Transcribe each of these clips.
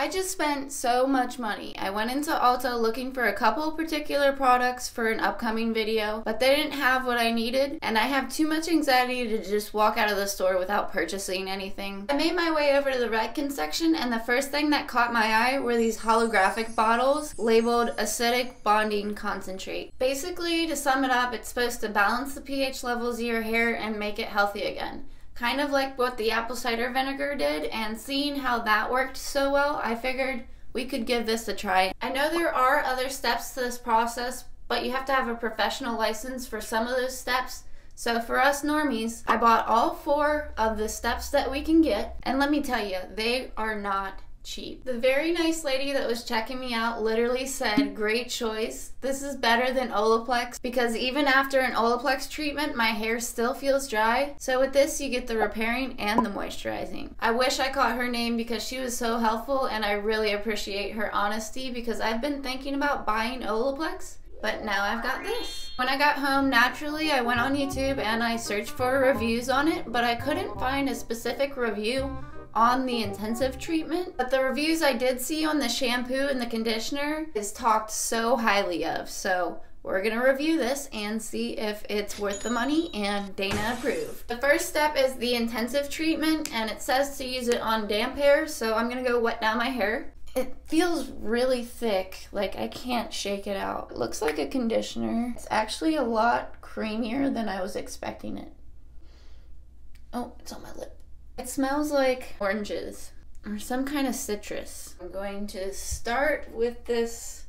I just spent so much money. I went into Ulta looking for a couple particular products for an upcoming video, but they didn't have what I needed, and I have too much anxiety to just walk out of the store without purchasing anything. I made my way over to the Redken section, and the first thing that caught my eye were these holographic bottles labeled acidic bonding concentrate. Basically, to sum it up, it's supposed to balance the pH levels of your hair and make it healthy again. Kind of like what the apple cider vinegar did, and seeing how that worked so well, I figured we could give this a try. I know there are other steps to this process, but you have to have a professional license for some of those steps. So for us normies, I bought all 4 of the steps that we can get, and let me tell you, they are not cheap. The very nice lady that was checking me out literally said, great choice. This is better than Olaplex because even after an Olaplex treatment, my hair still feels dry. So with this, you get the repairing and the moisturizing. I wish I caught her name because she was so helpful, and I really appreciate her honesty because I've been thinking about buying Olaplex, but now I've got this. When I got home, naturally, I went on YouTube and I searched for reviews on it, but I couldn't find a specific review on the intensive treatment, but the reviews I did see on the shampoo and the conditioner is talked so highly of. So we're gonna review this and see if it's worth the money and Dana approved. The first step is the intensive treatment, and it says to use it on damp hair, so I'm gonna go wet down my hair. It feels really thick, like I can't shake it out. It looks like a conditioner. It's actually a lot creamier than I was expecting it. Oh, it's on my lip. It smells like oranges or some kind of citrus. I'm going to start with this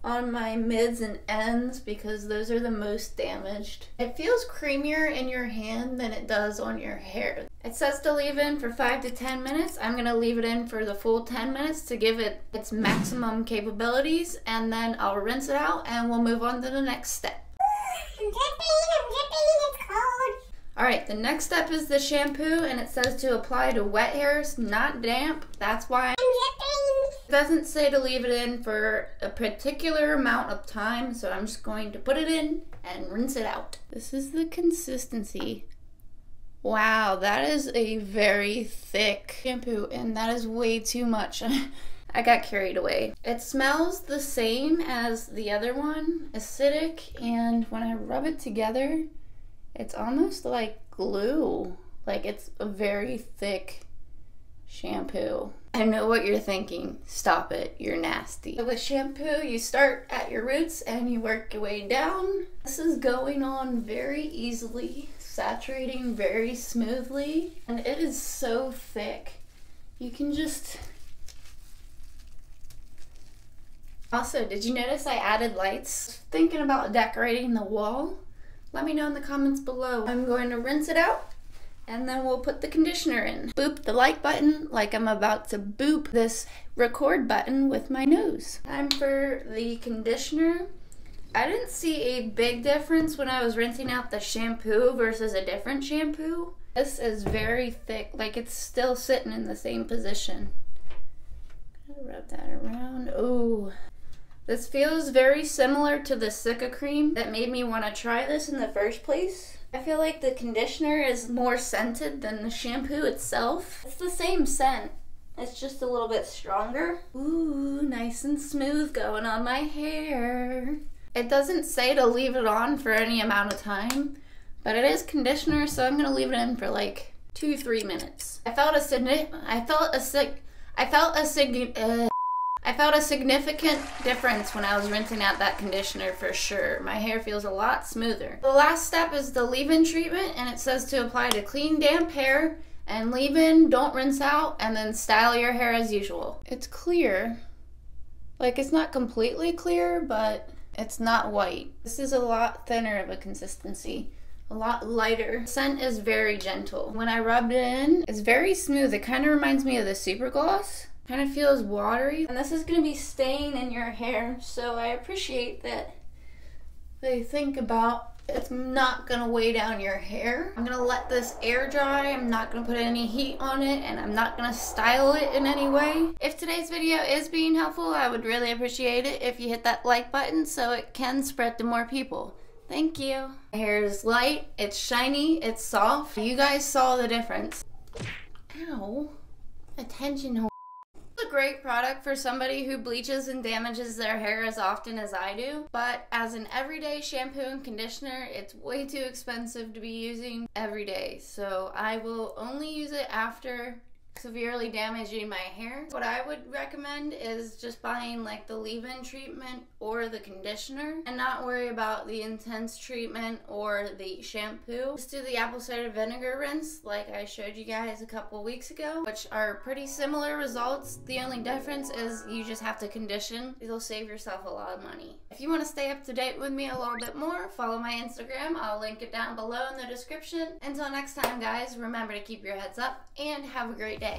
on my mids and ends because those are the most damaged. It feels creamier in your hand than it does on your hair. It says to leave in for 5 to 10 minutes. I'm gonna leave it in for the full 10 minutes to give it its maximum capabilities, and then I'll rinse it out and we'll move on to the next step. I'm dripping, it's cold. Alright, the next step is the shampoo, and it says to apply to wet hairs, not damp. That's why I'm dripping. It doesn't say to leave it in for a particular amount of time, so I'm just going to put it in and rinse it out. This is the consistency. Wow, that is a very thick shampoo, and that is way too much. I got carried away. It smells the same as the other one, acidic, and when I rub it together, it's almost like glue. Like it's a very thick shampoo. I know what you're thinking. Stop it, you're nasty. So with shampoo, you start at your roots and you work your way down. This is going on very easily, saturating very smoothly, and it is so thick. You can just... Also, did you notice I added lights? Thinking about decorating the wall? Let me know in the comments below. I'm going to rinse it out, and then we'll put the conditioner in. Boop the like button like I'm about to boop this record button with my nose. Time for the conditioner. I didn't see a big difference when I was rinsing out the shampoo versus a different shampoo. This is very thick, like it's still sitting in the same position. Rub that around. Ooh. This feels very similar to the Sika cream that made me want to try this in the first place. I feel like the conditioner is more scented than the shampoo itself. It's the same scent. It's just a little bit stronger. Ooh, nice and smooth going on my hair. It doesn't say to leave it on for any amount of time, but it is conditioner, so I'm gonna leave it in for like 2-3 minutes. I felt a significant difference when I was rinsing out that conditioner for sure. My hair feels a lot smoother. The last step is the leave-in treatment, and it says to apply to clean, damp hair and leave in, don't rinse out, and then style your hair as usual. It's clear. Like, it's not completely clear, but it's not white. This is a lot thinner of a consistency. A lot lighter. The scent is very gentle. When I rubbed it in, it's very smooth. It kind of reminds me of the Super Gloss. Kind of feels watery, and this is going to be staying in your hair, so I appreciate that they think about it's not going to weigh down your hair. I'm going to let this air dry. I'm not going to put any heat on it, and I'm not going to style it in any way. If today's video is being helpful, I would really appreciate it if you hit that like button so it can spread to more people. Thank you. My hair is light, it's shiny, it's soft. You guys saw the difference. Ow. Attention. a great product for somebody who bleaches and damages their hair as often as I do, but as an everyday shampoo and conditioner, it's way too expensive to be using every day. So I will only use it after severely damaging my hair. What I would recommend is just buying like the leave-in treatment or the conditioner and not worry about the intense treatment or the shampoo. Just do the apple cider vinegar rinse like I showed you guys a couple weeks ago, which are pretty similar results. The only difference is you just have to condition. It'll save yourself a lot of money. If you want to stay up to date with me a little bit more, follow my Instagram. I'll link it down below in the description. Until next time, guys, remember to keep your heads up and have a great day.